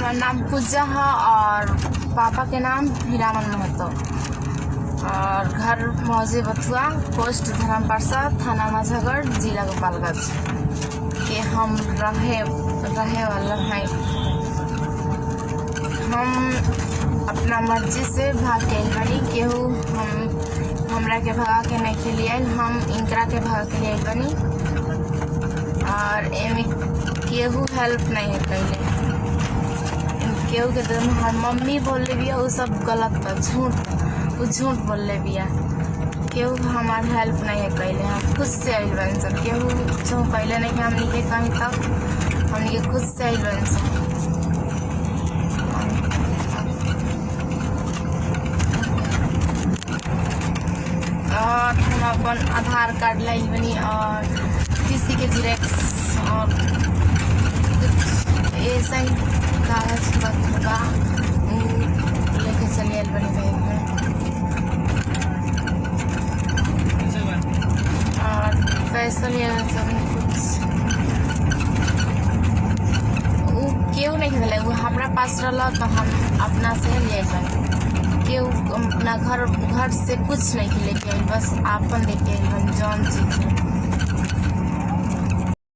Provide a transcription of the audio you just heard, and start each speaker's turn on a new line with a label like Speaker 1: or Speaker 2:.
Speaker 1: हमारा नाम पूजा है और पापा के नाम हीरामन महतो और घर मौजे बथुआ, पोस्ट धर्मपारसा, थाना माझागढ़, जिला गोपालगंज के हम रहे वाला हैं। हम अपना मर्जी से भाग गए बनी, केहू हमरा के भगा के नहीं के लिए, हम इनकरा के भगा के लिए बनी और एमे केहू हेल्प नहीं है कैले। केहू के तो हमार मम्मी बोल ले बिया, वो सब गलत बा, झूठ बोल ले बिया। केहू हमार हेल्प नहीं है कैले, हम खुद से आइल बन सब। केहू जो कैले नहीं कि हमनी के कहीं तक, हमनी के खुद से आइल बन सब। और हम अपन आधार कार्ड लाई बनी और किसी के जेरॉक्स और कुछ ऐसा ही कागज पत्र लेके चली आइल बनी बैग में। और पैसा लिया सब कुछ केहू नहीं खेल, वो हमारा पास रहा तो हम अपना से ले बनी। केहू अपना घर से कुछ नहीं लेके आई, बस आपन लेके आई जौन चीज है।